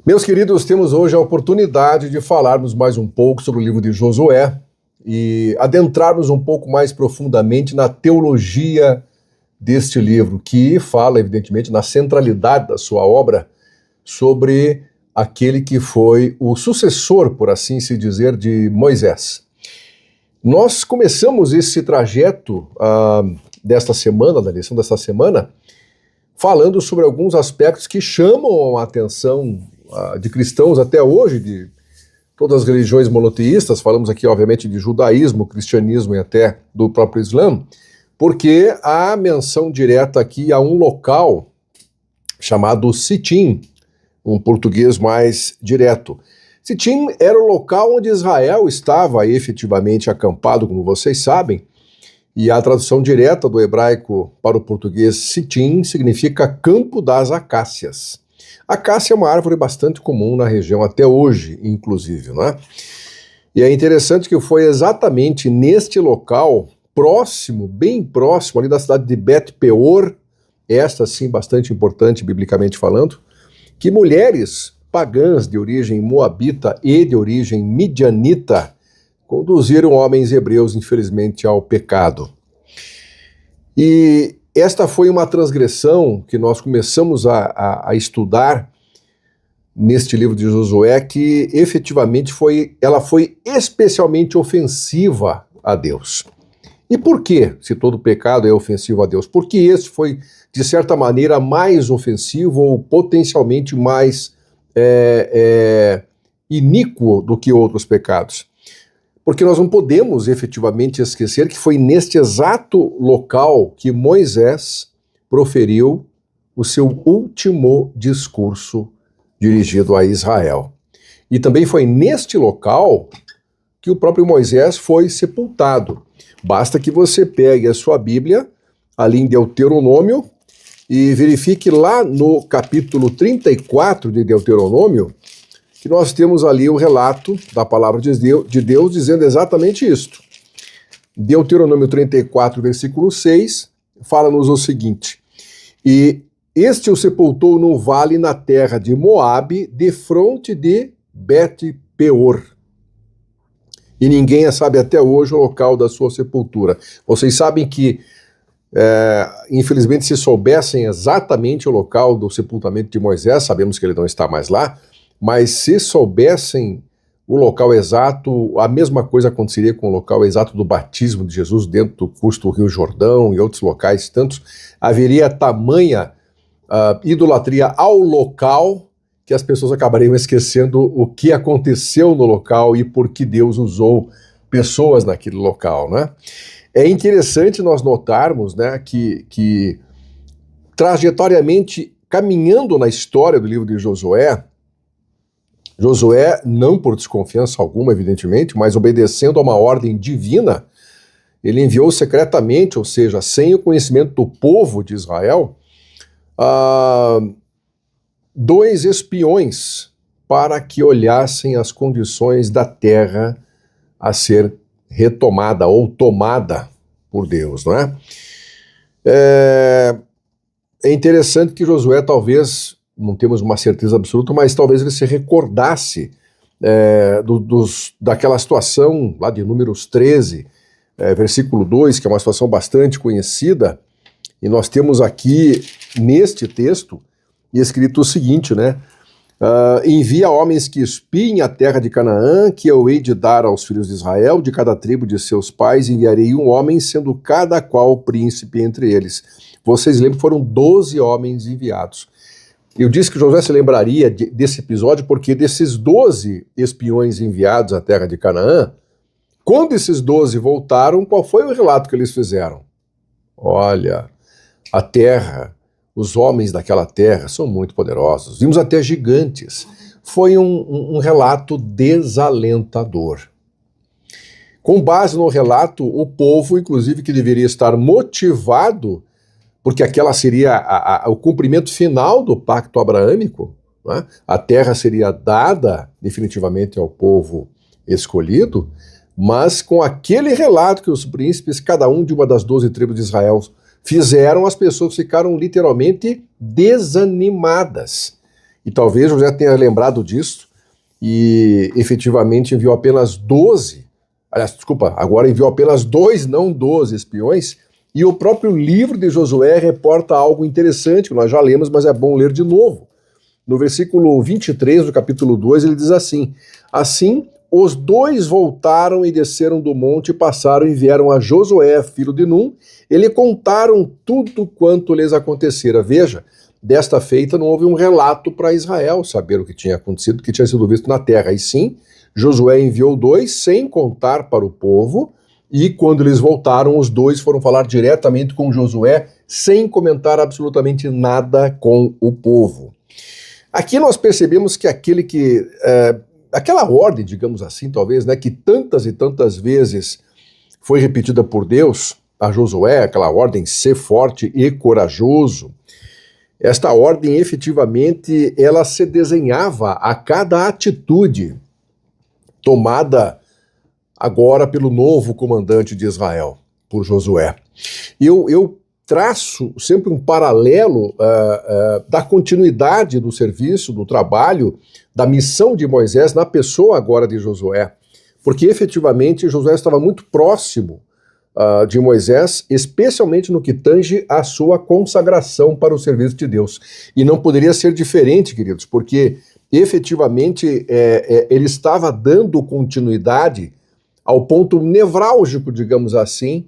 Meus queridos, temos hoje a oportunidade de falarmos mais um pouco sobre o livro de Josué e adentrarmos um pouco mais profundamente na teologia deste livro, que fala, evidentemente, na centralidade da sua obra sobre aquele que foi o sucessor, por assim se dizer, de Moisés. Nós começamos esse trajeto desta semana, da lição desta semana, falando sobre alguns aspectos que chamam a atenção de cristãos até hoje, de todas as religiões monoteístas. Falamos aqui, obviamente, de judaísmo, cristianismo e até do próprio Islã, porque há menção direta aqui a um local chamado Sitim, um português mais direto. Sitim era o local onde Israel estava efetivamente acampado, como vocês sabem, e a tradução direta do hebraico para o português Sitim significa campo das acácias. Acácia é uma árvore bastante comum na região até hoje, inclusive, não é? E é interessante que foi exatamente neste local, próximo, bem próximo ali da cidade de Bet-peor, esta sim bastante importante biblicamente falando, que mulheres pagãs de origem moabita e de origem midianita conduziram homens hebreus, infelizmente, ao pecado. E esta foi uma transgressão que nós começamos a estudar neste livro de Josué, que efetivamente ela foi especialmente ofensiva a Deus. E por quê, se todo pecado é ofensivo a Deus? Porque esse foi, de certa maneira, mais ofensivo ou potencialmente mais iníquo do que outros pecados. Porque nós não podemos efetivamente esquecer que foi neste exato local que Moisés proferiu o seu último discurso dirigido a Israel. E também foi neste local que o próprio Moisés foi sepultado. Basta que você pegue a sua Bíblia, ali em Deuteronômio, e verifique lá no capítulo 34 de Deuteronômio, que nós temos ali o relato da palavra de Deus dizendo exatamente isto. Deuteronômio 34, versículo 6, fala-nos o seguinte: E este o sepultou no vale na terra de Moabe, defronte de Bet-peor. E ninguém sabe até hoje o local da sua sepultura. Vocês sabem que, infelizmente, se soubessem exatamente o local do sepultamento de Moisés, sabemos que ele não está mais lá, mas se soubessem o local exato, a mesma coisa aconteceria com o local exato do batismo de Jesus dentro do curso do Rio Jordão e outros locais tantos. Haveria tamanha idolatria ao local que as pessoas acabariam esquecendo o que aconteceu no local e por que Deus usou pessoas naquele local, né? É interessante nós notarmos, né, que trajetoriamente, caminhando na história do livro de Josué, não por desconfiança alguma, evidentemente, mas obedecendo a uma ordem divina, ele enviou secretamente, ou seja, sem o conhecimento do povo de Israel, 2 espiões para que olhassem as condições da terra a ser retomada ou tomada por Deus, não é? É interessante que Josué talvez, não temos uma certeza absoluta, mas talvez ele se recordasse daquela situação lá de Números 13, versículo 2, que é uma situação bastante conhecida, e nós temos aqui neste texto escrito o seguinte, né? Envia homens que espiem a terra de Canaã, que eu hei de dar aos filhos de Israel, de cada tribo de seus pais enviarei um homem, sendo cada qual príncipe entre eles. Vocês lembram que foram 12 homens enviados. Eu disse que Josué se lembraria desse episódio porque desses 12 espiões enviados à terra de Canaã, quando esses 12 voltaram, qual foi o relato que eles fizeram? Olha, a terra, os homens daquela terra são muito poderosos, vimos até gigantes. Foi um relato desalentador. Com base no relato, o povo, inclusive, que deveria estar motivado, porque aquela seria o cumprimento final do pacto abraâmico, né? A terra seria dada definitivamente ao povo escolhido, mas com aquele relato que os príncipes, cada um de uma das 12 tribos de Israel, fizeram, as pessoas ficaram literalmente desanimadas. E talvez José tenha lembrado disso e efetivamente enviou apenas 12, aliás, desculpa, agora enviou apenas 2, não 12 espiões, e o próprio livro de Josué reporta algo interessante, que nós já lemos, mas é bom ler de novo. No versículo 23 do capítulo 2, ele diz assim: assim, os 2 voltaram e desceram do monte, passaram e vieram a Josué, filho de Num, e lhe contaram tudo quanto lhes acontecera. Veja, desta feita não houve um relato para Israel saber o que tinha acontecido, o que tinha sido visto na terra. E sim, Josué enviou 2 sem contar para o povo, e quando eles voltaram, os 2 foram falar diretamente com Josué, sem comentar absolutamente nada com o povo. Aqui nós percebemos que aquela ordem, digamos assim, talvez, né, que tantas e tantas vezes foi repetida por Deus a Josué, aquela ordem, ser forte e corajoso, esta ordem efetivamente ela se desenhava a cada atitude tomada agora pelo novo comandante de Israel, por Josué. Eu traço sempre um paralelo da continuidade do serviço, do trabalho, da missão de Moisés na pessoa agora de Josué, porque efetivamente Josué estava muito próximo de Moisés, especialmente no que tange a sua consagração para o serviço de Deus. E não poderia ser diferente, queridos, porque efetivamente ele estava dando continuidade ao ponto nevrálgico, digamos assim,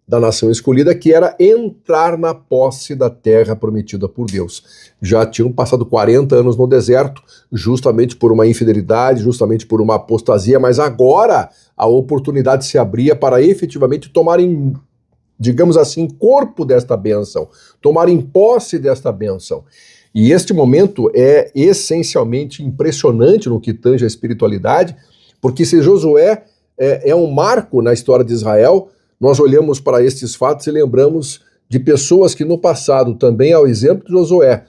da nação escolhida, que era entrar na posse da terra prometida por Deus. Já tinham passado 40 anos no deserto, justamente por uma infidelidade, justamente por uma apostasia, mas agora a oportunidade se abria para efetivamente tomarem, digamos assim, corpo desta bênção, tomarem posse desta bênção. E este momento é essencialmente impressionante no que tange a espiritualidade, porque se Josué é um marco na história de Israel, nós olhamos para estes fatos e lembramos de pessoas que no passado, também ao exemplo de Josué,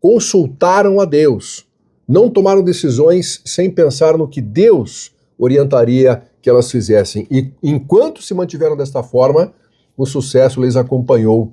consultaram a Deus, não tomaram decisões sem pensar no que Deus orientaria que elas fizessem. E enquanto se mantiveram desta forma, o sucesso lhes acompanhou.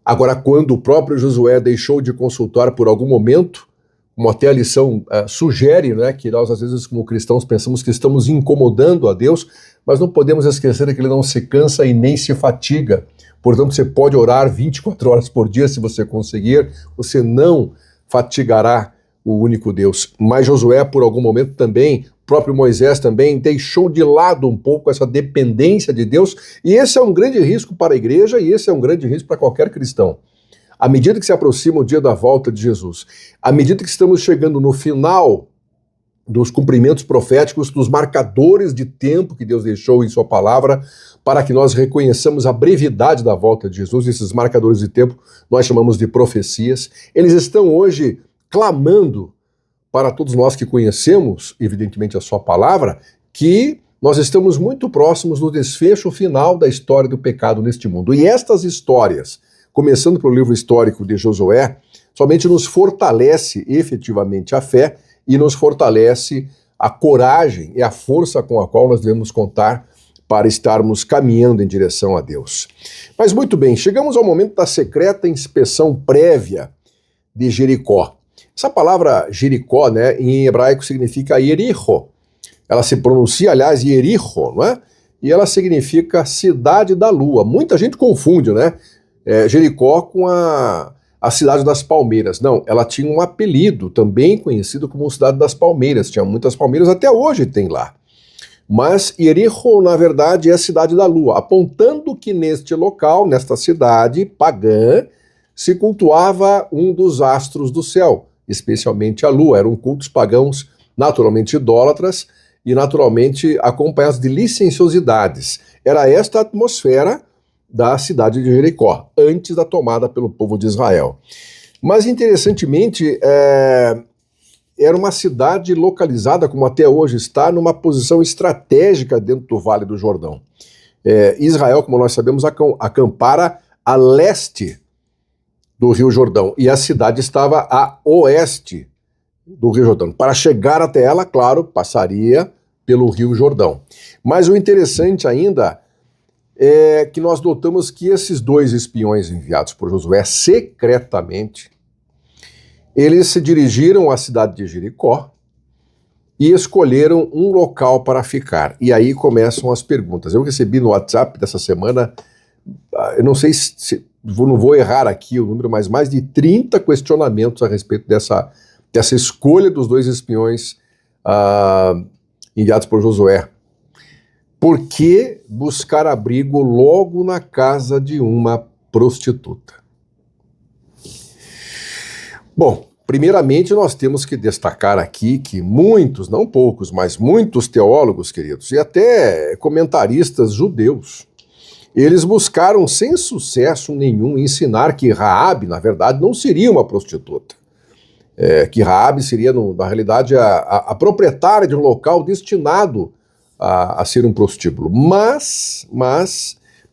Agora, quando o próprio Josué deixou de consultar por algum momento, como até a lição sugere, né, que nós às vezes como cristãos pensamos que estamos incomodando a Deus, mas não podemos esquecer que ele não se cansa e nem se fatiga. Portanto, você pode orar 24 horas por dia se você conseguir, você não fatigará o único Deus. Mas Josué, por algum momento também, o próprio Moisés também, deixou de lado um pouco essa dependência de Deus, e esse é um grande risco para a igreja e esse é um grande risco para qualquer cristão. À medida que se aproxima o dia da volta de Jesus, à medida que estamos chegando no final dos cumprimentos proféticos, dos marcadores de tempo que Deus deixou em sua palavra, para que nós reconheçamos a brevidade da volta de Jesus, esses marcadores de tempo nós chamamos de profecias, eles estão hoje clamando para todos nós que conhecemos, evidentemente, a sua palavra, que nós estamos muito próximos do desfecho final da história do pecado neste mundo. E estas histórias, começando pelo livro histórico de Josué, somente nos fortalece efetivamente a fé e nos fortalece a coragem e a força com a qual nós devemos contar para estarmos caminhando em direção a Deus. Mas muito bem, chegamos ao momento da secreta inspeção prévia de Jericó. Essa palavra Jericó, né, em hebraico significa Yericho. Ela se pronuncia, aliás, Yericho, não é? E ela significa cidade da lua. Muita gente confunde, né? Jericó com a cidade das palmeiras. Não, ela tinha um apelido, também conhecido como cidade das palmeiras. Tinha muitas palmeiras, até hoje tem lá. Mas Yericho, na verdade, é a cidade da lua, apontando que neste local, nesta cidade pagã, se cultuava um dos astros do céu, especialmente a lua. Eram cultos pagãos naturalmente idólatras e naturalmente acompanhados de licenciosidades. Era esta a atmosfera da cidade de Jericó, antes da tomada pelo povo de Israel. Mas, interessantemente, era uma cidade localizada, como até hoje está, numa posição estratégica dentro do Vale do Jordão. Israel, como nós sabemos, acampara a leste do Rio Jordão, e a cidade estava a oeste do Rio Jordão. Para chegar até ela, claro, passaria pelo Rio Jordão. Mas o interessante ainda é que nós notamos que esses 2 espiões enviados por Josué secretamente, eles se dirigiram à cidade de Jericó e escolheram um local para ficar. E aí começam as perguntas. Eu recebi no WhatsApp dessa semana, eu não sei se não vou errar aqui o número, mas mais de 30 questionamentos a respeito dessa escolha dos 2 espiões enviados por Josué. Por que buscar abrigo logo na casa de uma prostituta? Bom, primeiramente nós temos que destacar aqui que muitos, não poucos, mas muitos teólogos, queridos, e até comentaristas judeus, eles buscaram sem sucesso nenhum ensinar que Raabe, na verdade, não seria uma prostituta. Que Raabe seria, na realidade, a proprietária de um local destinado a ser um prostíbulo. Mas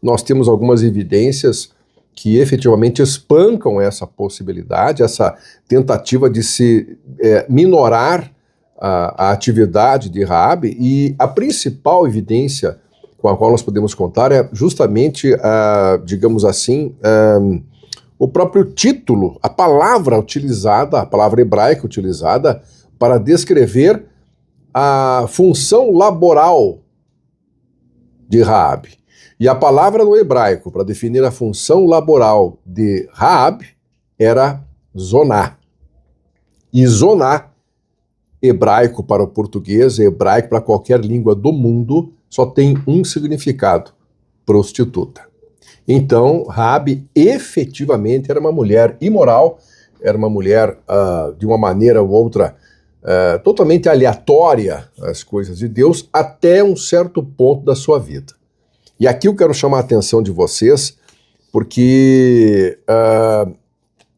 nós temos algumas evidências que efetivamente espancam essa possibilidade, essa tentativa de se minorar a atividade de Raabe, e a principal evidência com a qual nós podemos contar é justamente, digamos assim, o próprio título, a palavra utilizada, a palavra hebraica utilizada para descrever a função laboral de Raabe. E a palavra no hebraico para definir a função laboral de Raabe era zoná. E zoná, hebraico para o português, hebraico para qualquer língua do mundo, só tem um significado: prostituta. Então, Raabe efetivamente era uma mulher imoral, era uma mulher, de uma maneira ou outra, totalmente aleatória às coisas de Deus, até um certo ponto da sua vida. E aqui eu quero chamar a atenção de vocês, porque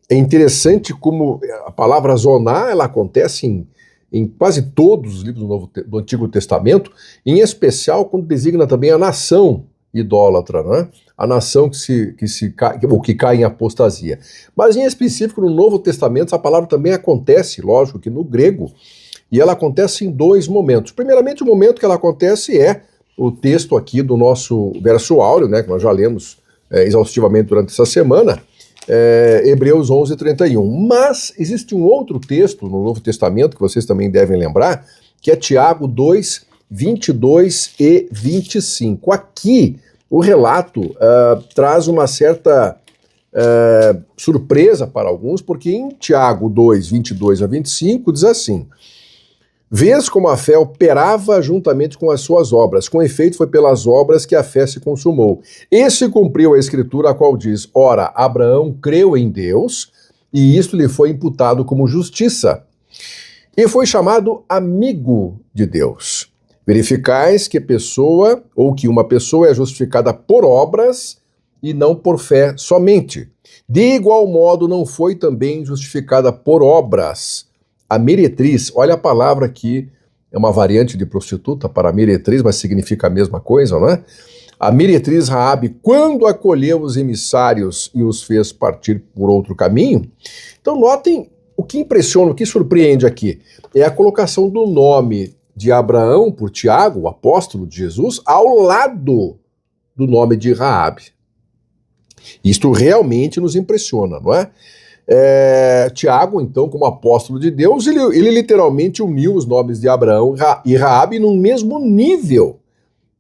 é interessante como a palavra zoná, ela acontece em quase todos os livros do Antigo Testamento, em especial quando designa também a nação idólatra, né? A nação que cai em apostasia. Mas em específico no Novo Testamento essa palavra também acontece, lógico que no grego, e ela acontece em 2 momentos. Primeiramente, o momento que ela acontece é o texto aqui do nosso verso áureo, né, que nós já lemos exaustivamente durante essa semana, Hebreus 11:31. Mas existe um outro texto no Novo Testamento que vocês também devem lembrar, que é Tiago 2, 22 e 25. Aqui o relato traz uma certa surpresa para alguns, porque em Tiago 2, 22 a 25 diz assim: vês como a fé operava juntamente com as suas obras. Com efeito, foi pelas obras que a fé se consumou. E se cumpriu a escritura, a qual diz: ora, Abraão creu em Deus, e isto lhe foi imputado como justiça. E foi chamado amigo de Deus. Verificais que uma pessoa é justificada por obras e não por fé somente. De igual modo, não foi também justificada por obras a meretriz. Olha a palavra aqui, é uma variante de prostituta para meretriz, mas significa a mesma coisa, não é? A meretriz Raabe, quando acolheu os emissários e os fez partir por outro caminho. Então notem o que impressiona, o que surpreende aqui, é a colocação do nome de Abraão por Tiago, o apóstolo de Jesus, ao lado do nome de Raabe. Isto realmente nos impressiona, não é? Tiago, então, como apóstolo de Deus, ele literalmente uniu os nomes de Abraão e Raabe no mesmo nível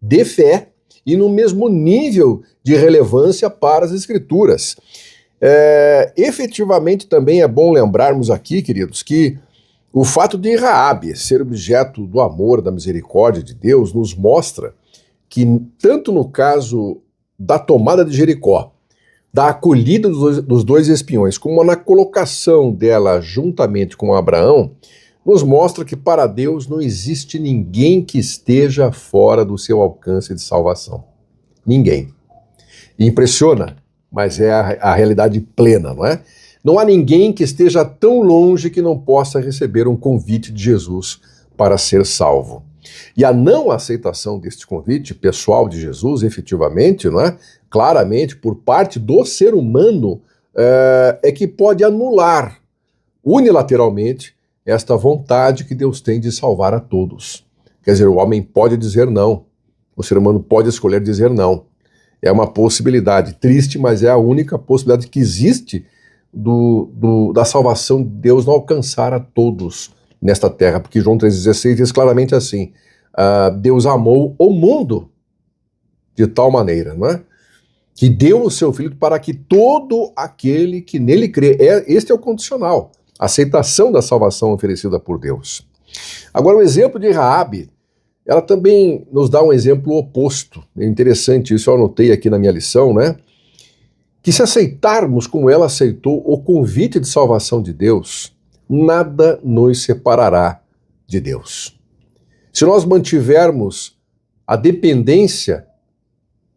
de fé e no mesmo nível de relevância para as Escrituras. Efetivamente, também é bom lembrarmos aqui, queridos, que o fato de Raabe ser objeto do amor, da misericórdia de Deus, nos mostra que, tanto no caso da tomada de Jericó, da acolhida dos 2 espiões, como na colocação dela juntamente com Abraão, nos mostra que para Deus não existe ninguém que esteja fora do seu alcance de salvação. Ninguém. E impressiona, mas é a realidade plena, não é? Não há ninguém que esteja tão longe que não possa receber um convite de Jesus para ser salvo. E a não aceitação deste convite pessoal de Jesus, efetivamente, não é? Claramente, por parte do ser humano, é que pode anular unilateralmente esta vontade que Deus tem de salvar a todos. Quer dizer, o homem pode dizer não, o ser humano pode escolher dizer não. É uma possibilidade triste, mas é a única possibilidade que existe da salvação de Deus não alcançar a todos nesta terra, porque João 3,16 diz claramente assim, Deus amou o mundo de tal maneira, não é? Que deu o seu Filho para que todo aquele que nele crê, este é o condicional, a aceitação da salvação oferecida por Deus. Agora, o exemplo de Raabe, ela também nos dá um exemplo oposto. É interessante isso, eu anotei aqui na minha lição, né? Que se aceitarmos como ela aceitou o convite de salvação de Deus, nada nos separará de Deus. Se nós mantivermos a dependência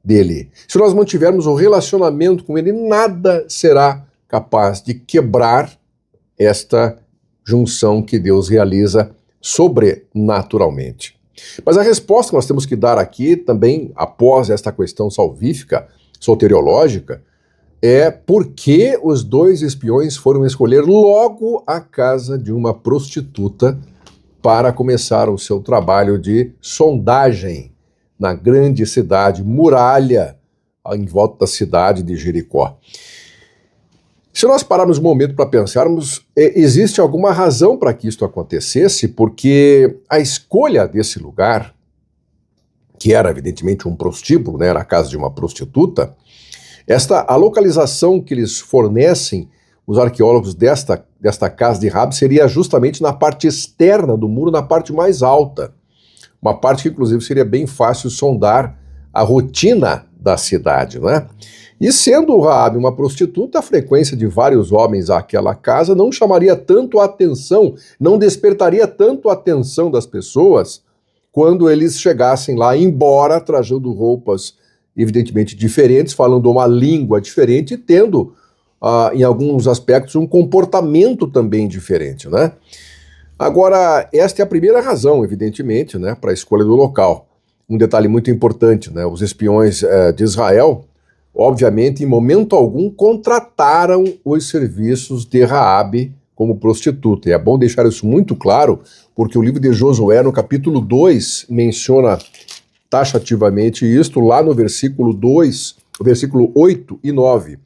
dele, se nós mantivermos o relacionamento com ele, nada será capaz de quebrar esta junção que Deus realiza sobrenaturalmente. Mas a resposta que nós temos que dar aqui também, após esta questão salvífica, soteriológica, é por que os dois espiões foram escolher logo a casa de uma prostituta para começar o seu trabalho de sondagem na grande cidade, muralha, em volta da cidade de Jericó. Se nós pararmos um momento para pensarmos, existe alguma razão para que isso acontecesse, porque a escolha desse lugar, que era evidentemente um prostíbulo, né, era a casa de uma prostituta, a localização que eles fornecem, os arqueólogos desta casa de Raabe, seria justamente na parte externa do muro, na parte mais alta. Uma parte que, inclusive, seria bem fácil sondar a rotina da cidade, né? E sendo Raabe uma prostituta, a frequência de vários homens àquela casa não chamaria tanto a atenção, não despertaria tanto a atenção das pessoas quando eles chegassem lá, embora trajando roupas evidentemente diferentes, falando uma língua diferente e tendo, em alguns aspectos, um comportamento também diferente, né? Agora, esta é a primeira razão, evidentemente, né, para a escolha do local. Um detalhe muito importante, né, os espiões de Israel, obviamente, em momento algum, contrataram os serviços de Raabe como prostituta. E é bom deixar isso muito claro, porque o livro de Josué, no capítulo 2, menciona taxativamente isto, lá no versículo 2, versículo 8 e 9.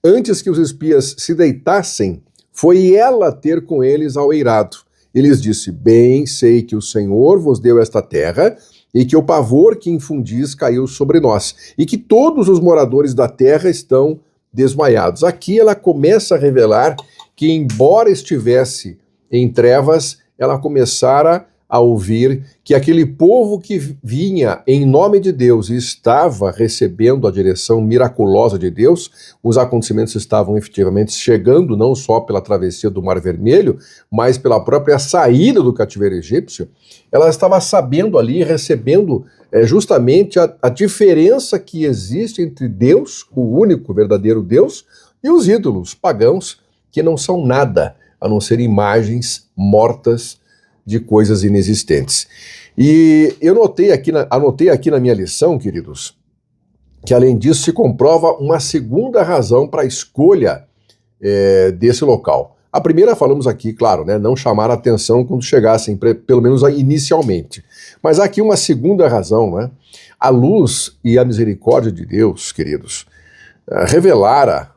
Antes que os espias se deitassem, foi ela ter com eles ao eirado. Ele lhes disse, bem sei que o Senhor vos deu esta terra, e que o pavor que infundis caiu sobre nós, e que todos os moradores da terra estão desmaiados. Aqui ela começa a revelar que, embora estivesse em trevas, ela começara a ouvir que aquele povo que vinha em nome de Deus e estava recebendo a direção miraculosa de Deus, os acontecimentos estavam efetivamente chegando, não só pela travessia do Mar Vermelho, mas pela própria saída do cativeiro egípcio. Ela estava sabendo ali, recebendo justamente a diferença que existe entre Deus, o único verdadeiro Deus, e os ídolos pagãos, que não são nada, a não ser imagens mortas de coisas inexistentes. E eu anotei aqui na minha lição, queridos, que além disso se comprova uma segunda razão para a escolha desse local. A primeira falamos aqui, claro, né, não chamar a atenção quando chegassem, pelo menos inicialmente. Mas há aqui uma segunda razão, né? A luz e a misericórdia de Deus, queridos, revelara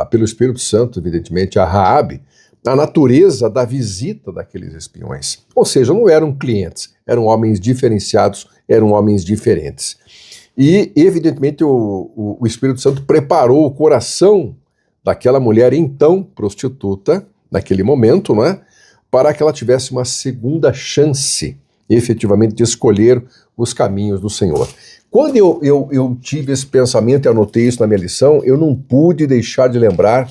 pelo Espírito Santo, evidentemente, a Raabe, a natureza da visita daqueles espiões. Ou seja, não eram clientes, eram homens diferenciados, eram homens diferentes. E, evidentemente, o Espírito Santo preparou o coração daquela mulher, então prostituta, naquele momento, né, para que ela tivesse uma segunda chance, efetivamente, de escolher os caminhos do Senhor. Quando eu tive esse pensamento e anotei isso na minha lição, eu não pude deixar de lembrar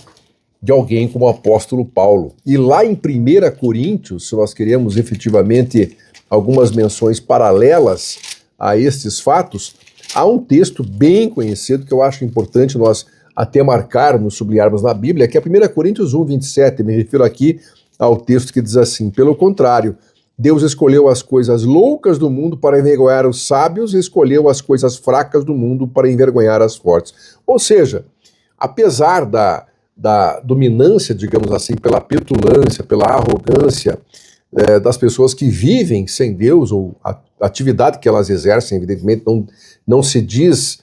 de alguém como o apóstolo Paulo. E lá em 1 Coríntios, se nós queremos efetivamente algumas menções paralelas a estes fatos, há um texto bem conhecido que eu acho importante nós até marcarmos, sublinharmos na Bíblia, que é 1 Coríntios 1, 27. Me refiro aqui ao texto que diz assim, pelo contrário, Deus escolheu as coisas loucas do mundo para envergonhar os sábios e escolheu as coisas fracas do mundo para envergonhar as fortes. Ou seja, apesar da dominância, digamos assim, pela petulância, pela arrogância das pessoas que vivem sem Deus, ou a atividade que elas exercem, evidentemente, não se diz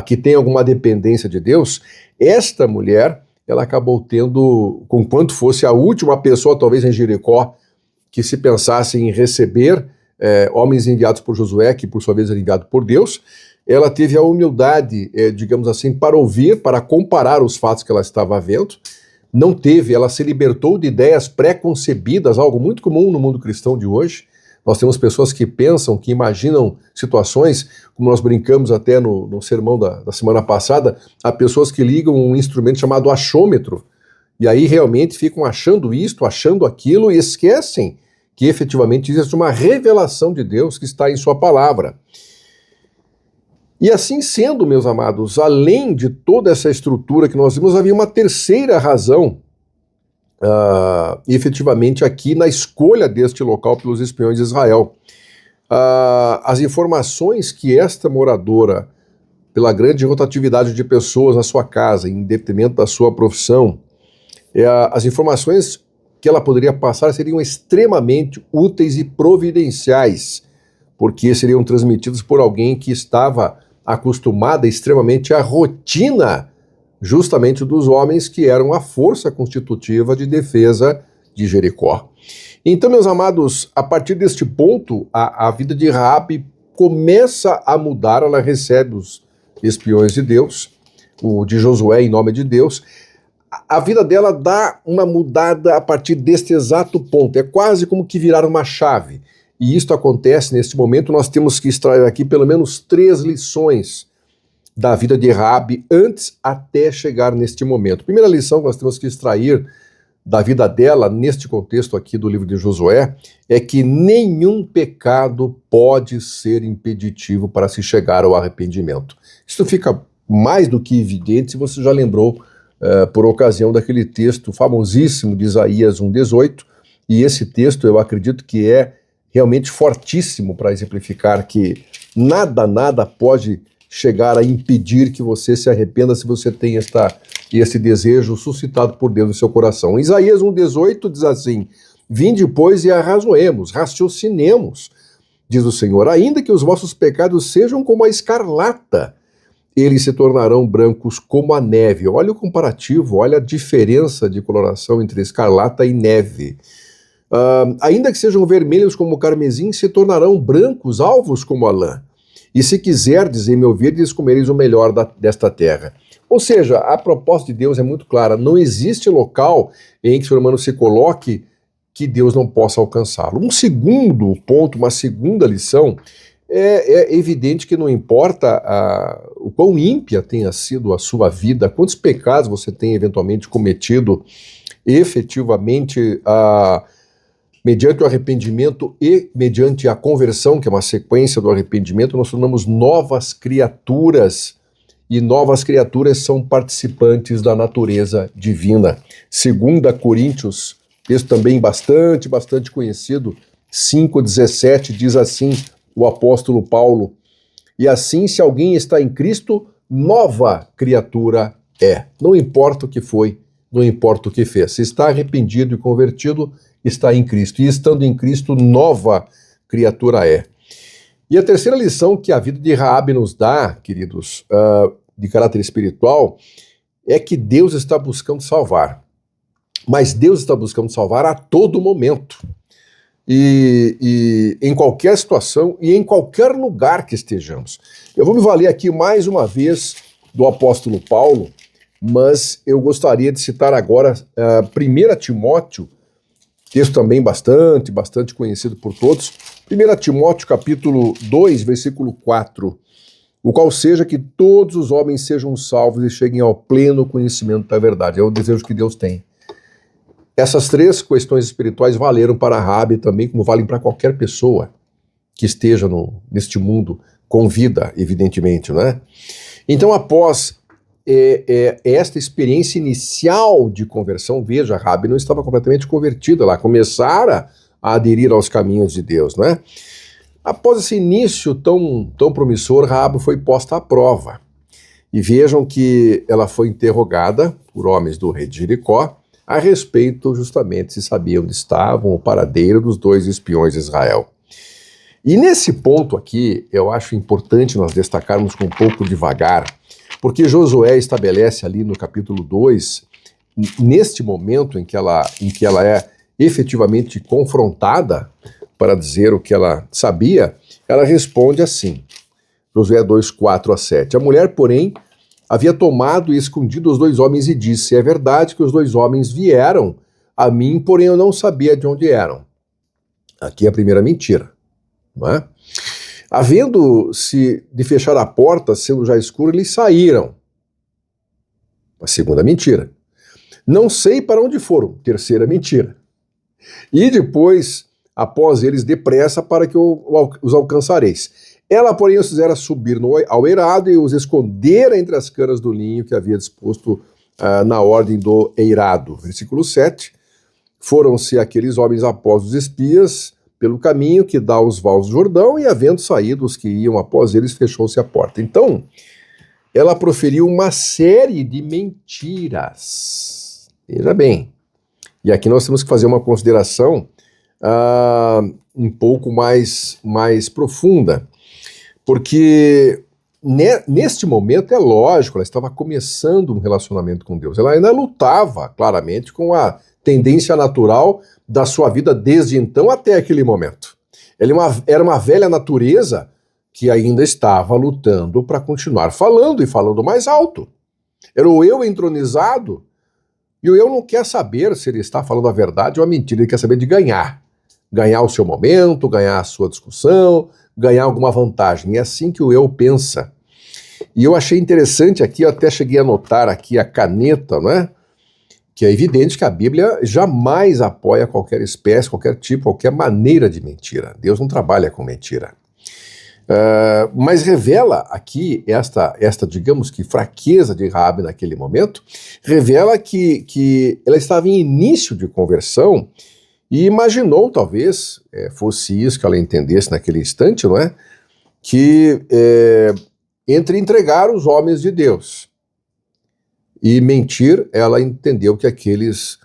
que tem alguma dependência de Deus, esta mulher, ela acabou tendo, conquanto fosse a última pessoa, talvez em Jericó, que se pensasse em receber homens enviados por Josué, que por sua vez era enviado por Deus, ela teve a humildade, digamos assim, para ouvir, para comparar os fatos que ela estava vendo. Não teve, ela se libertou de ideias pré-concebidas, algo muito comum no mundo cristão de hoje. Nós temos pessoas que pensam, que imaginam situações, como nós brincamos até no sermão da semana passada, há pessoas que ligam um instrumento chamado achômetro, e aí realmente ficam achando isto, achando aquilo, e esquecem que efetivamente existe uma revelação de Deus que está em sua palavra. E assim sendo, meus amados, além de toda essa estrutura que nós vimos, havia uma terceira razão, efetivamente aqui na escolha deste local pelos espiões de Israel. As informações que esta moradora, pela grande rotatividade de pessoas na sua casa, em detrimento da sua profissão, as informações que ela poderia passar seriam extremamente úteis e providenciais, porque seriam transmitidas por alguém que estava acostumada extremamente à rotina justamente dos homens que eram a força constitutiva de defesa de Jericó. Então, meus amados, a partir deste ponto, a vida de Raabe começa a mudar, ela recebe os espiões de Deus, o de Josué em nome de Deus. A vida dela dá uma mudada a partir deste exato ponto, é quase como que virar uma chave. E isto acontece neste momento. Nós temos que extrair aqui pelo menos 3 lições da vida de Raabe antes até chegar neste momento. Primeira lição que nós temos que extrair da vida dela, neste contexto aqui do livro de Josué, é que nenhum pecado pode ser impeditivo para se chegar ao arrependimento. Isso fica mais do que evidente se você já lembrou por ocasião daquele texto famosíssimo de Isaías 1,18, e esse texto eu acredito que é realmente fortíssimo para exemplificar que nada pode chegar a impedir que você se arrependa se você tem esse desejo suscitado por Deus no seu coração. Isaías 1,18 diz assim: vinde, pois, e arrazoemos, raciocinemos, diz o Senhor, ainda que os vossos pecados sejam como a escarlata, eles se tornarão brancos como a neve. Olha o comparativo, olha a diferença de coloração entre escarlata e neve. Ainda que sejam vermelhos como o carmesim, se tornarão brancos, alvos como a lã. E se quiserdes e me ouvirdes, comereis o melhor desta terra. Ou seja, a proposta de Deus é muito clara. Não existe local em que o ser humano se coloque que Deus não possa alcançá-lo. Um segundo ponto, uma segunda lição, é evidente que não importa o quão ímpia tenha sido a sua vida, quantos pecados você tem eventualmente cometido, efetivamente mediante o arrependimento e mediante a conversão, que é uma sequência do arrependimento, nós tornamos novas criaturas, e novas criaturas são participantes da natureza divina. 2 Coríntios, texto também bastante conhecido, 5,17, diz assim o apóstolo Paulo: e assim, se alguém está em Cristo, nova criatura é. Não importa o que foi, não importa o que fez. Se está arrependido e convertido, está em Cristo. E estando em Cristo, nova criatura é. E a terceira lição que a vida de Raabe nos dá, queridos, de caráter espiritual, é que Deus está buscando salvar. Mas Deus está buscando salvar a todo momento. E em qualquer situação e em qualquer lugar que estejamos. Eu vou me valer aqui mais uma vez do apóstolo Paulo, mas eu gostaria de citar agora 1 Timóteo, texto também bastante conhecido por todos. 1 Timóteo capítulo 2, versículo 4. O qual seja que todos os homens sejam salvos e cheguem ao pleno conhecimento da verdade. É o desejo que Deus tem. Essas 3 questões espirituais valeram para Raabe também, como valem para qualquer pessoa que esteja neste mundo com vida, evidentemente, né? Então, após esta experiência inicial de conversão, veja, Raabe não estava completamente convertida, ela começara a aderir aos caminhos de Deus, né? Após esse início tão promissor, Raabe foi posta à prova. E vejam que ela foi interrogada por homens do rei de Jericó a respeito justamente se sabia onde estavam o paradeiro dos 2 espiões de Israel. E nesse ponto aqui, eu acho importante nós destacarmos com um pouco devagar, porque Josué estabelece ali no capítulo 2 neste momento em que ela é efetivamente confrontada para dizer o que ela sabia, ela responde assim, Josué 2, 4 a 7. A mulher, porém, havia tomado e escondido os 2 homens e disse, é verdade que os 2 homens vieram a mim, porém eu não sabia de onde eram. Aqui é a primeira mentira, não é? Havendo-se de fechar a porta, sendo já escuro, eles saíram. A segunda mentira. Não sei para onde foram. Terceira mentira. E depois, após eles, depressa para que os alcançareis. Ela, porém, os fizera subir ao eirado e os escondera entre as canas do linho que havia disposto na ordem do eirado. Versículo 7. Foram-se aqueles homens após os espias pelo caminho que dá aos vales do Jordão, e havendo saído os que iam após eles, fechou-se a porta. Então, ela proferiu uma série de mentiras. Veja bem. E aqui nós temos que fazer uma consideração um pouco mais profunda, porque neste momento, é lógico, ela estava começando um relacionamento com Deus. Ela ainda lutava, claramente, com a tendência natural da sua vida desde então até aquele momento. Ela era uma velha natureza que ainda estava lutando para continuar falando e falando mais alto. Era o eu entronizado, e o eu não quer saber se ele está falando a verdade ou a mentira, ele quer saber de ganhar. Ganhar o seu momento, ganhar a sua discussão, ganhar alguma vantagem. É assim que o eu pensa. E eu achei interessante aqui, eu até cheguei a anotar aqui a caneta, né? Que é evidente que a Bíblia jamais apoia qualquer espécie, qualquer tipo, qualquer maneira de mentira. Deus não trabalha com mentira. Mas revela aqui esta, digamos que, fraqueza de Raabe naquele momento, revela que ela estava em início de conversão e imaginou, talvez, fosse isso que ela entendesse naquele instante, não é? Que entre entregar os homens de Deus e mentir, ela entendeu que aqueles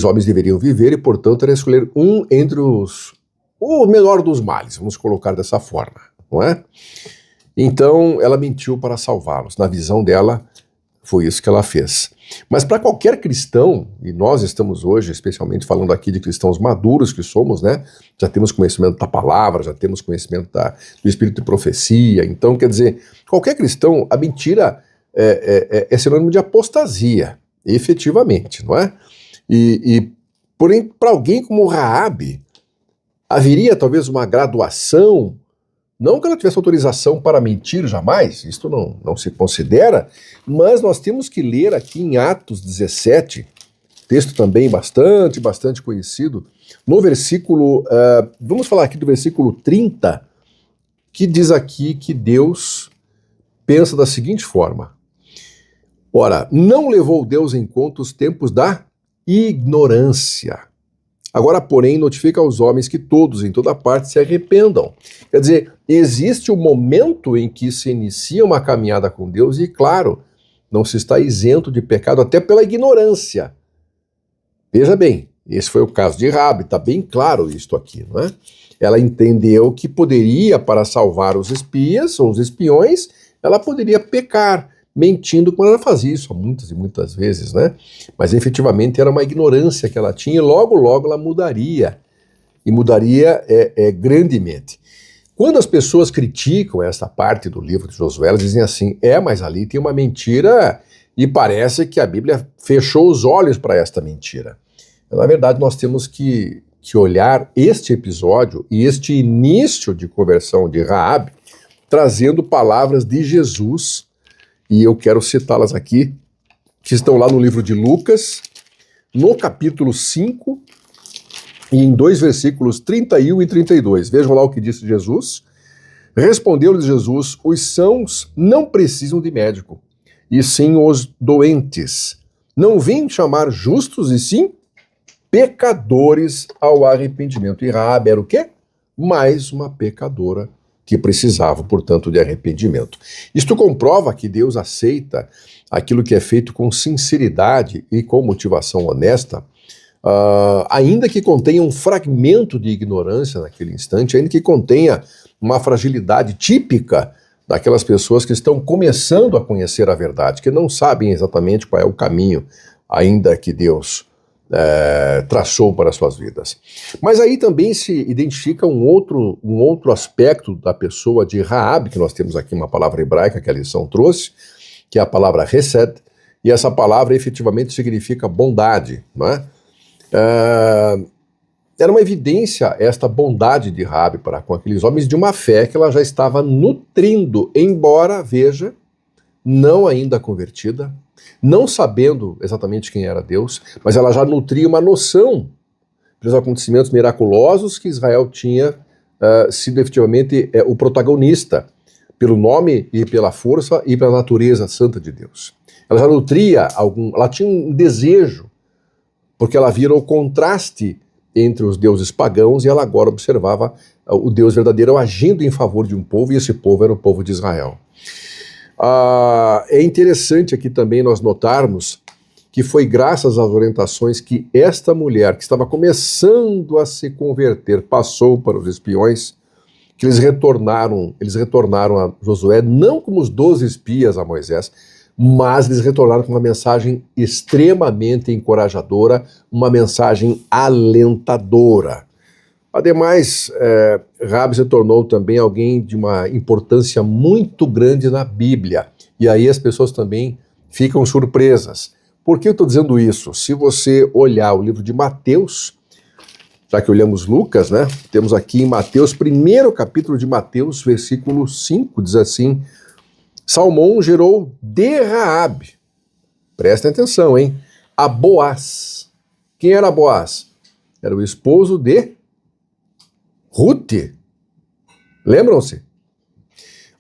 homens deveriam viver e, portanto, era escolher um entre o menor dos males, vamos colocar dessa forma, não é? Então, ela mentiu para salvá-los. Na visão dela, foi isso que ela fez. Mas para qualquer cristão, e nós estamos hoje, especialmente falando aqui de cristãos maduros que somos, né? Já temos conhecimento da palavra, já temos conhecimento do espírito de profecia. Então, quer dizer, qualquer cristão, a mentira é sinônimo de apostasia, efetivamente, não é? Porém, para alguém como Raabe, haveria talvez uma graduação, não que ela tivesse autorização para mentir jamais, isto não se considera, mas nós temos que ler aqui em Atos 17, texto também bastante conhecido, no versículo, vamos falar aqui do versículo 30, que diz aqui que Deus pensa da seguinte forma: ora, não levou Deus em conta os tempos da ignorância. Agora, porém, notifica aos homens que todos, em toda parte, se arrependam. Quer dizer, existe um momento em que se inicia uma caminhada com Deus e, claro, não se está isento de pecado até pela ignorância. Veja bem, esse foi o caso de Raabe, está bem claro isto aqui, não é? Ela entendeu que poderia, para salvar os espias ou os espiões, ela poderia pecar, mentindo, como ela fazia isso muitas e muitas vezes, né? Mas efetivamente era uma ignorância que ela tinha e logo ela mudaria. E mudaria grandemente. Quando as pessoas criticam essa parte do livro de Josué, elas dizem assim, mas ali tem uma mentira e parece que a Bíblia fechou os olhos para esta mentira. Na verdade, nós temos que olhar este episódio e este início de conversão de Raabe, trazendo palavras de Jesus. E eu quero citá-las aqui, que estão lá no livro de Lucas, no capítulo 5, e em 2 versículos 31 e 32. Vejam lá o que disse Jesus. Respondeu-lhes Jesus, os sãos não precisam de médico, e sim os doentes. Não vim chamar justos, e sim pecadores ao arrependimento. E Raabe era o quê? Mais uma pecadora que precisava, portanto, de arrependimento. Isto comprova que Deus aceita aquilo que é feito com sinceridade e com motivação honesta, ainda que contenha um fragmento de ignorância naquele instante, ainda que contenha uma fragilidade típica daquelas pessoas que estão começando a conhecer a verdade, que não sabem exatamente qual é o caminho ainda que Deus traçou para as suas vidas. Mas aí também se identifica um outro aspecto da pessoa de Raabe, que nós temos aqui uma palavra hebraica que a lição trouxe, que é a palavra Hesed, e essa palavra efetivamente significa bondade, não é? Era uma evidência esta bondade de Raabe para com aqueles homens de uma fé que ela já estava nutrindo, embora, veja, não ainda convertida, não sabendo exatamente quem era Deus, mas ela já nutria uma noção dos acontecimentos miraculosos que Israel tinha sido efetivamente o protagonista, pelo nome e pela força e pela natureza santa de Deus. Ela já nutria ela tinha um desejo, porque ela vira o contraste entre os deuses pagãos e ela agora observava o Deus verdadeiro agindo em favor de um povo, e esse povo era o povo de Israel. É interessante aqui também nós notarmos que foi graças às orientações que esta mulher, que estava começando a se converter, passou para os espiões, que eles retornaram a Josué, não como os 12 espias a Moisés, mas eles retornaram com uma mensagem extremamente encorajadora, uma mensagem alentadora. Ademais, Raabe se tornou também alguém de uma importância muito grande na Bíblia. E aí as pessoas também ficam surpresas. Por que eu estou dizendo isso? Se você olhar o livro de Mateus, já que olhamos Lucas, né? Temos aqui em Mateus, primeiro capítulo de Mateus, versículo 5, diz assim: Salmão gerou de Raabe, prestem atenção, hein? A Boaz. Quem era Boaz? Era o esposo de Rute. Lembram-se?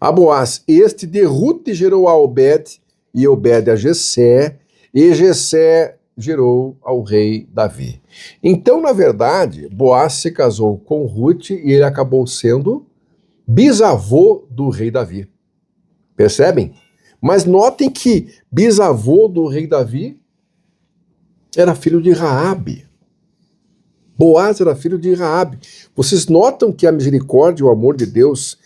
A Boaz, este de Rute gerou a Obed, e Obed a Jessé, e Jessé gerou ao rei Davi. Então, na verdade, Boaz se casou com Rute e ele acabou sendo bisavô do rei Davi. Percebem? Mas notem que bisavô do rei Davi era filho de Raabe. Boaz era filho de Raabe. Vocês notam que a misericórdia e o amor de Deus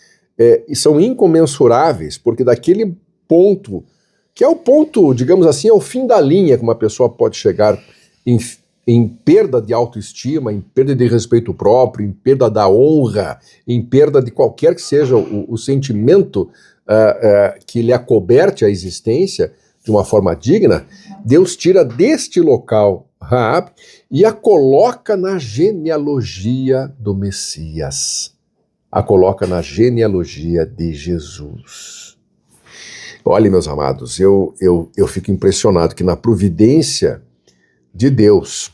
são incomensuráveis, porque daquele ponto, que é o ponto, digamos assim, é o fim da linha que uma pessoa pode chegar em perda de autoestima, em perda de respeito próprio, em perda da honra, em perda de qualquer que seja o sentimento que lhe acoberte a existência de uma forma digna. Deus tira deste local Raabe e a coloca na genealogia do Messias, a coloca na genealogia de Jesus. Olha, meus amados, eu fico impressionado que na providência de Deus,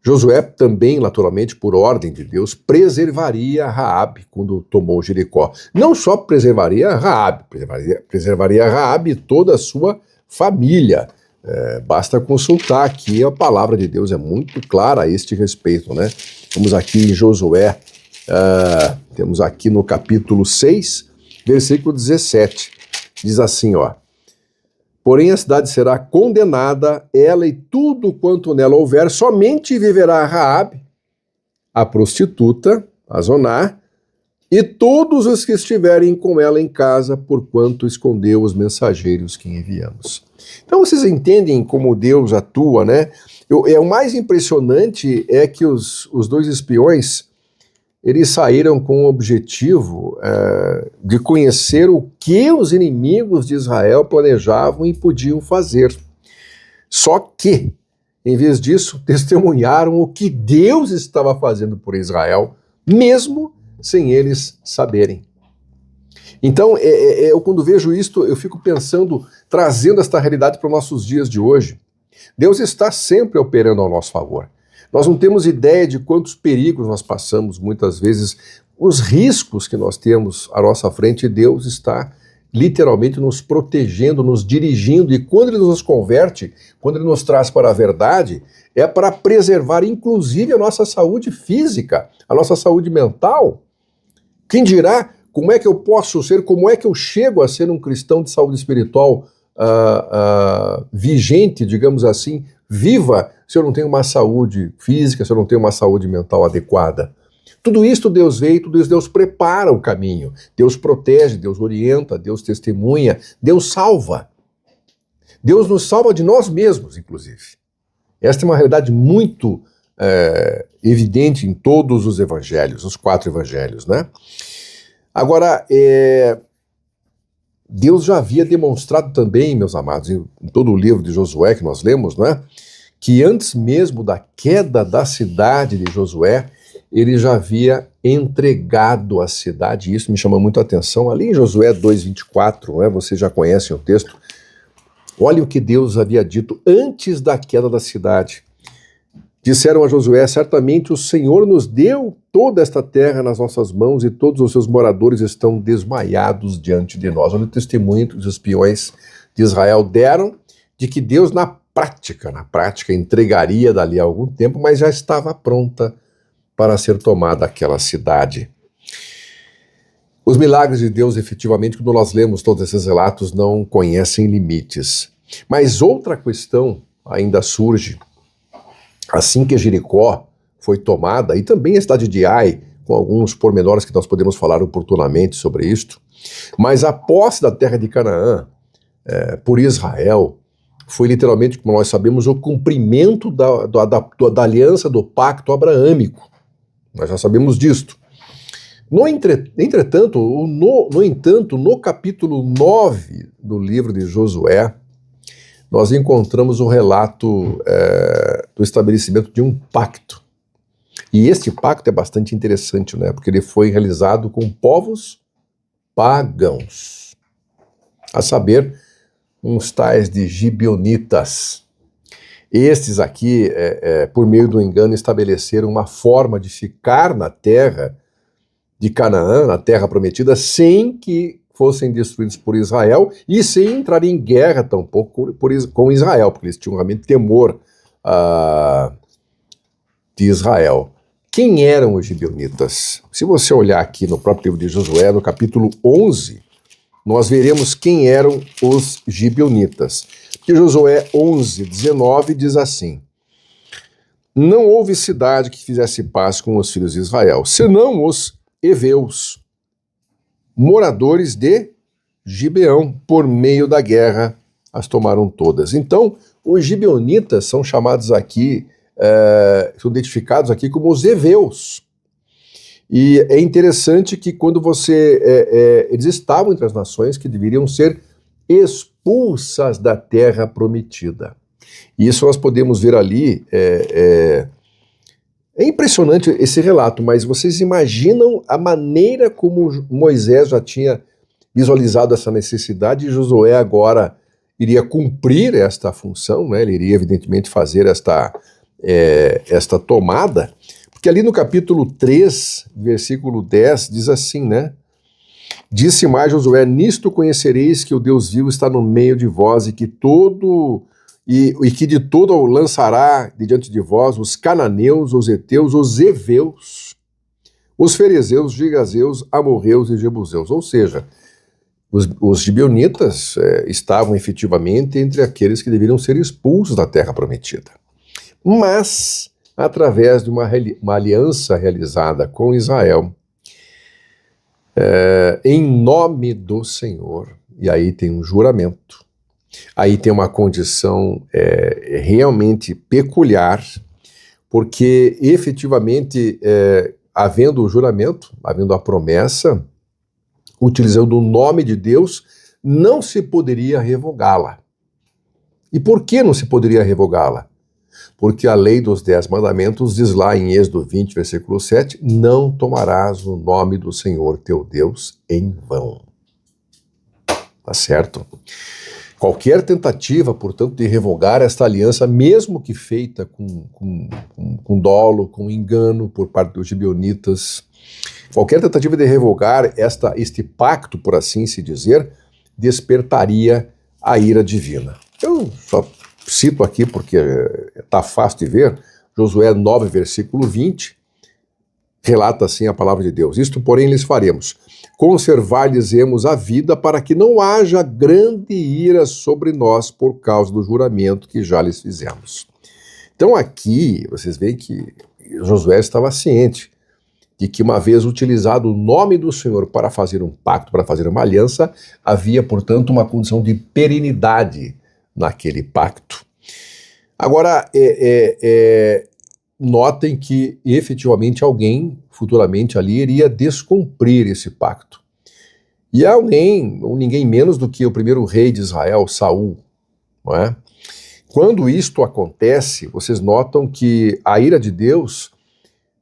Josué também, naturalmente, por ordem de Deus, preservaria Raabe quando tomou Jericó. Não só preservaria Raabe, preservaria Raabe e toda a sua família. Basta consultar aqui, a palavra de Deus é muito clara a este respeito, né? Vamos aqui em Josué, temos aqui no capítulo 6, versículo 17, diz assim, ó: Porém a cidade será condenada, ela e tudo quanto nela houver, somente viverá Raabe, a prostituta, a Zoná, e todos os que estiverem com ela em casa, porquanto escondeu os mensageiros que enviamos. Então vocês entendem como Deus atua, né? O mais impressionante é que os dois espiões, eles saíram com o objetivo de conhecer o que os inimigos de Israel planejavam e podiam fazer. Só que, em vez disso, testemunharam o que Deus estava fazendo por Israel, mesmo sem eles saberem. Então, eu quando vejo isto, eu fico pensando, trazendo esta realidade para os nossos dias de hoje. Deus está sempre operando ao nosso favor. Nós não temos ideia de quantos perigos nós passamos, muitas vezes, os riscos que nós temos à nossa frente, e Deus está literalmente nos protegendo, nos dirigindo, e quando Ele nos converte, quando Ele nos traz para a verdade, é para preservar inclusive a nossa saúde física, a nossa saúde mental. Quem dirá como é que eu posso ser, como é que eu chego a ser um cristão de saúde espiritual vigente, digamos assim, viva, se eu não tenho uma saúde física, se eu não tenho uma saúde mental adequada? Tudo isso Deus vê, tudo isso Deus prepara o caminho. Deus protege, Deus orienta, Deus testemunha, Deus salva. Deus nos salva de nós mesmos, inclusive. Esta é uma realidade muito evidente em todos os evangelhos, os 4 evangelhos, né? Agora, Deus já havia demonstrado também, meus amados, em todo o livro de Josué que nós lemos, não é? Que antes mesmo da queda da cidade de Josué, ele já havia entregado a cidade, e isso me chama muito a atenção. Ali em Josué 2:24, não é? Vocês já conhecem o texto. Olha o que Deus havia dito antes da queda da cidade. Disseram a Josué: certamente o Senhor nos deu toda esta terra nas nossas mãos e todos os seus moradores estão desmaiados diante de nós. Olha o testemunho que os espiões de Israel deram de que Deus na prática entregaria dali a algum tempo, mas já estava pronta para ser tomada aquela cidade. Os milagres de Deus, efetivamente, quando nós lemos todos esses relatos, não conhecem limites. Mas outra questão ainda surge. Assim que Jericó foi tomada, e também a cidade de Ai, com alguns pormenores que nós podemos falar oportunamente sobre isto, mas a posse da terra de Canaã por Israel foi literalmente, como nós sabemos, o cumprimento da aliança do pacto abraâmico. Nós já sabemos disto. No entanto, no capítulo 9 do livro de Josué, nós encontramos o relato do estabelecimento de um pacto. E este pacto é bastante interessante, né? Porque ele foi realizado com povos pagãos. A saber, uns tais de gibeonitas. Estes aqui, por meio do engano, estabeleceram uma forma de ficar na terra de Canaã, na terra prometida, sem que fossem destruídos por Israel e sem entrar em guerra tampouco com Israel, porque eles tinham realmente temor de Israel. Quem eram os gibeonitas? Se você olhar aqui no próprio livro de Josué, no capítulo 11, nós veremos quem eram os gibeonitas. Porque Josué 11:19 diz assim: não houve cidade que fizesse paz com os filhos de Israel, senão os heveus, moradores de Gibeão, por meio da guerra as tomaram todas. Então, os gibeonitas são chamados aqui, são identificados aqui como os heveus. E é interessante que quando eles estavam entre as nações que deveriam ser expulsas da terra prometida. E isso nós podemos ver ali. É impressionante esse relato, mas vocês imaginam a maneira como Moisés já tinha visualizado essa necessidade e Josué agora iria cumprir esta função, né? Ele iria evidentemente fazer esta tomada, porque ali no capítulo 3, versículo 10, diz assim, né? Disse mais Josué: nisto conhecereis que o Deus vivo está no meio de vós e que de todo lançará de diante de vós os cananeus, os heteus, os heveus, os ferezeus, gigazeus, amorreus e jebuseus. Ou seja, os gibeonitas estavam efetivamente entre aqueles que deveriam ser expulsos da terra prometida. Mas, através de uma aliança realizada com Israel, em nome do Senhor, e aí tem um juramento, aí tem uma condição realmente peculiar, porque efetivamente, havendo o juramento, havendo a promessa, utilizando o nome de Deus, não se poderia revogá-la. E por que não se poderia revogá-la? Porque a lei dos 10 mandamentos diz lá em Êxodo 20, versículo 7, não tomarás o nome do Senhor teu Deus em vão. Tá certo? Qualquer tentativa, portanto, de revogar esta aliança, mesmo que feita com dolo, com engano por parte dos gibeonitas, qualquer tentativa de revogar este pacto, por assim se dizer, despertaria a ira divina. Eu só cito aqui porque está fácil de ver, Josué 9, versículo 20, relata assim a palavra de Deus: isto, porém, lhes faremos, conservar-lhes-emos a vida para que não haja grande ira sobre nós por causa do juramento que já lhes fizemos. Então aqui, vocês veem que Josué estava ciente de que uma vez utilizado o nome do Senhor para fazer um pacto, para fazer uma aliança, havia, portanto, uma condição de perenidade naquele pacto. Agora, notem que efetivamente alguém futuramente ali iria descumprir esse pacto. E alguém, ou ninguém menos do que o primeiro rei de Israel, Saul, não é? Quando isto acontece, vocês notam que a ira de Deus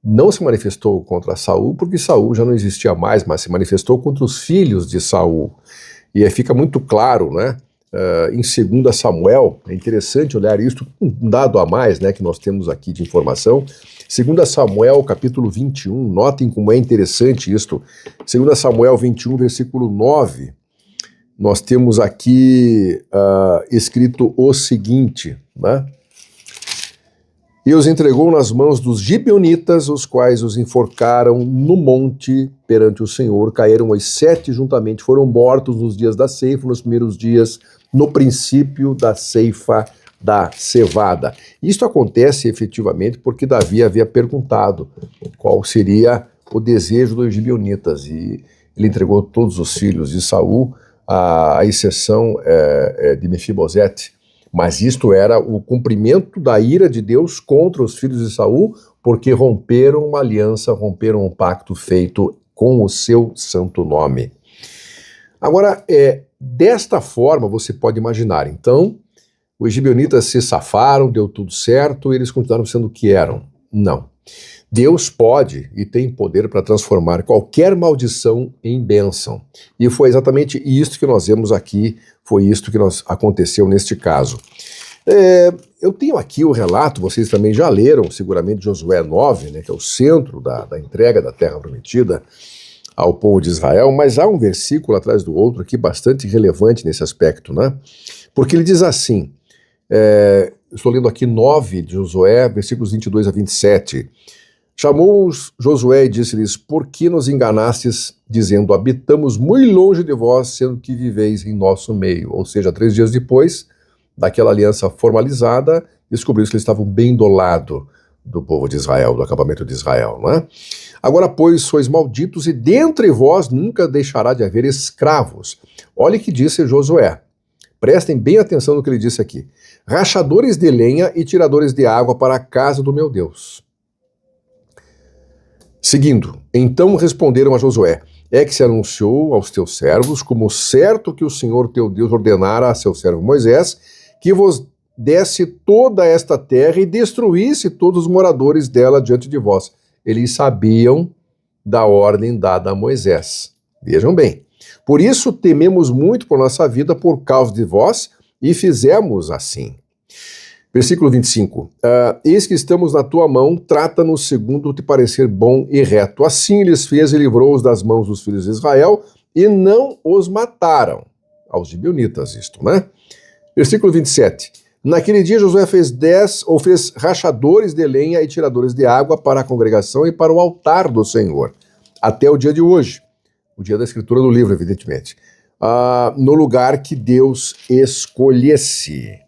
não se manifestou contra Saul, porque Saul já não existia mais, mas se manifestou contra os filhos de Saul. E aí fica muito claro, né? Em 2 Samuel, é interessante olhar isso, um dado a mais, né, que nós temos aqui de informação. 2 Samuel, capítulo 21, notem como é interessante isto. 2 Samuel 21, versículo 9, nós temos aqui escrito o seguinte, né? E os entregou nas mãos dos gibeonitas, os quais os enforcaram no monte perante o Senhor. Caíram os 7 juntamente, foram mortos nos dias da ceifa, nos primeiros dias, no princípio da ceifa da cevada. Isto acontece efetivamente porque Davi havia perguntado qual seria o desejo dos gibeonitas, e ele entregou todos os filhos de Saul, à exceção de Mefibosete. Mas isto era o cumprimento da ira de Deus contra os filhos de Saul, porque romperam uma aliança, romperam um pacto feito com o seu santo nome. Agora, desta forma você pode imaginar, então, os gibeonitas se safaram, deu tudo certo, eles continuaram sendo o que eram. Não. Deus pode e tem poder para transformar qualquer maldição em bênção. E foi exatamente isto que nós vemos aqui, foi isto que aconteceu neste caso. Eu tenho aqui o relato, vocês também já leram, seguramente, Josué 9, né, que é o centro da entrega da Terra Prometida ao povo de Israel, mas há um versículo atrás do outro aqui bastante relevante nesse aspecto, né? Porque ele diz assim, estou lendo aqui 9 de Josué, versículos 22 a 27, chamou-os Josué e disse-lhes, por que nos enganastes, dizendo, habitamos muito longe de vós, sendo que viveis em nosso meio? Ou seja, 3 dias depois daquela aliança formalizada, descobriu que eles estavam bem do lado do povo de Israel, do acampamento de Israel, não é? Agora, pois, sois malditos, e dentre vós nunca deixará de haver escravos. Olha o que disse Josué. Prestem bem atenção no que ele disse aqui. Rachadores de lenha e tiradores de água para a casa do meu Deus. Seguindo, então responderam a Josué, é que se anunciou aos teus servos, como certo que o Senhor teu Deus ordenara a seu servo Moisés, que vos desse toda esta terra e destruísse todos os moradores dela diante de vós. Eles sabiam da ordem dada a Moisés. Vejam bem. Por isso tememos muito por nossa vida por causa de vós e fizemos assim. Versículo 25. Eis que estamos na tua mão, trata-nos segundo te parecer bom e reto. Assim lhes fez e livrou-os das mãos dos filhos de Israel e não os mataram. Aos gibeonitas isto, né? Versículo 27. Naquele dia Josué fez rachadores de lenha e tiradores de água para a congregação e para o altar do Senhor, até o dia de hoje, o dia da escritura do livro, evidentemente, no lugar que Deus escolhesse.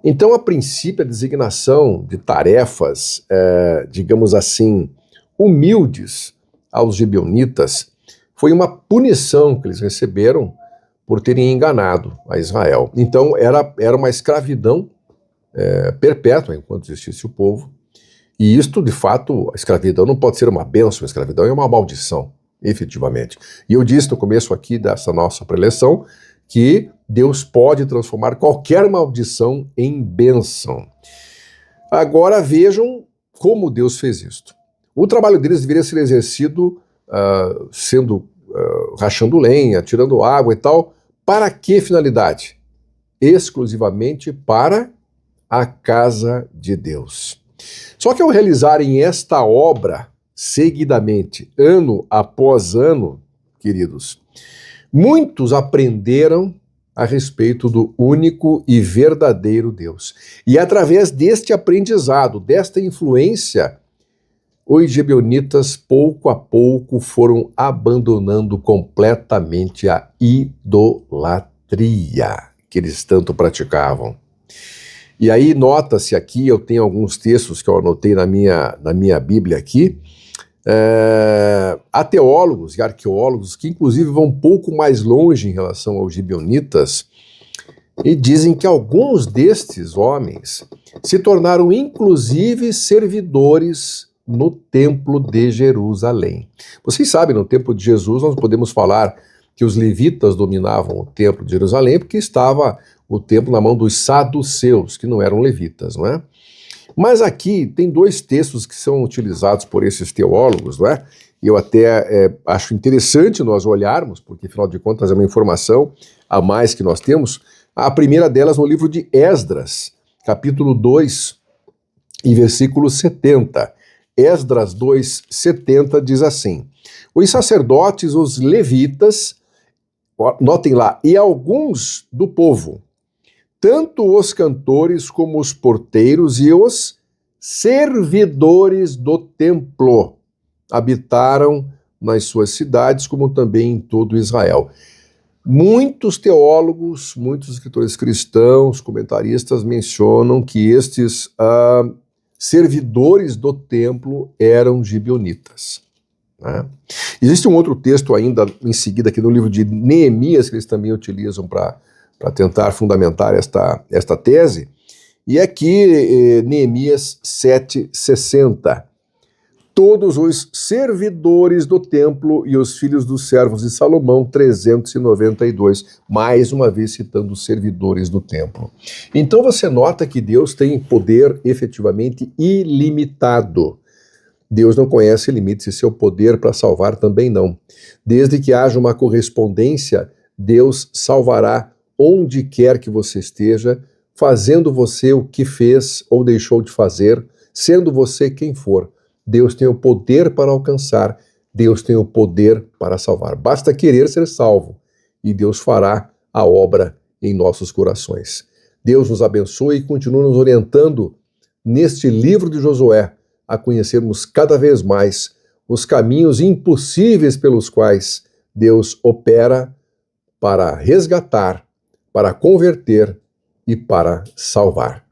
Então, a princípio, a designação de tarefas, digamos assim, humildes aos gibeonitas foi uma punição que eles receberam por terem enganado a Israel. Então, era uma escravidão perpétua enquanto existisse o povo. E isto, de fato, a escravidão não pode ser uma bênção, a escravidão é uma maldição, efetivamente. E eu disse no começo aqui dessa nossa preleção que Deus pode transformar qualquer maldição em bênção. Agora vejam como Deus fez isto. O trabalho deles deveria ser exercido rachando lenha, tirando água e tal. Para que finalidade? Exclusivamente para a casa de Deus. Só que ao realizarem esta obra seguidamente, ano após ano, queridos, muitos aprenderam a respeito do único e verdadeiro Deus. E através deste aprendizado, desta influência, os gibeonitas, pouco a pouco, foram abandonando completamente a idolatria que eles tanto praticavam. E aí, nota-se aqui, eu tenho alguns textos que eu anotei na minha Bíblia aqui, há teólogos e arqueólogos que inclusive vão um pouco mais longe em relação aos gibeonitas E dizem que alguns destes homens se tornaram inclusive servidores no templo de Jerusalém. Vocês sabem, no tempo de Jesus nós podemos falar que os levitas dominavam o templo de Jerusalém porque estava o templo na mão dos saduceus, que não eram levitas, não é? Mas aqui tem dois textos que são utilizados por esses teólogos, não é? E eu até acho interessante nós olharmos, porque afinal de contas é uma informação a mais que nós temos. A primeira delas no livro de Esdras, capítulo 2 e versículo 70. Esdras 2, 70 diz assim: os sacerdotes, os levitas, notem lá, e alguns do povo, tanto os cantores como os porteiros e os servidores do templo, habitaram nas suas cidades, como também em todo Israel. Muitos teólogos, muitos escritores cristãos, comentaristas mencionam que estes servidores do templo eram gibeonitas, né? Existe um outro texto ainda em seguida aqui no livro de Neemias, que eles também utilizam para tentar fundamentar esta tese, e aqui Neemias 7,60. Todos os servidores do templo e os filhos dos servos de Salomão, 392, mais uma vez citando os servidores do templo. Então você nota que Deus tem poder efetivamente ilimitado. Deus não conhece limites e seu poder para salvar também não. Desde que haja uma correspondência, Deus salvará onde quer que você esteja, fazendo você o que fez ou deixou de fazer, sendo você quem for. Deus tem o poder para alcançar, Deus tem o poder para salvar. Basta querer ser salvo e Deus fará a obra em nossos corações. Deus nos abençoe e continue nos orientando neste livro de Josué a conhecermos cada vez mais os caminhos impossíveis pelos quais Deus opera para resgatar, para converter e para salvar.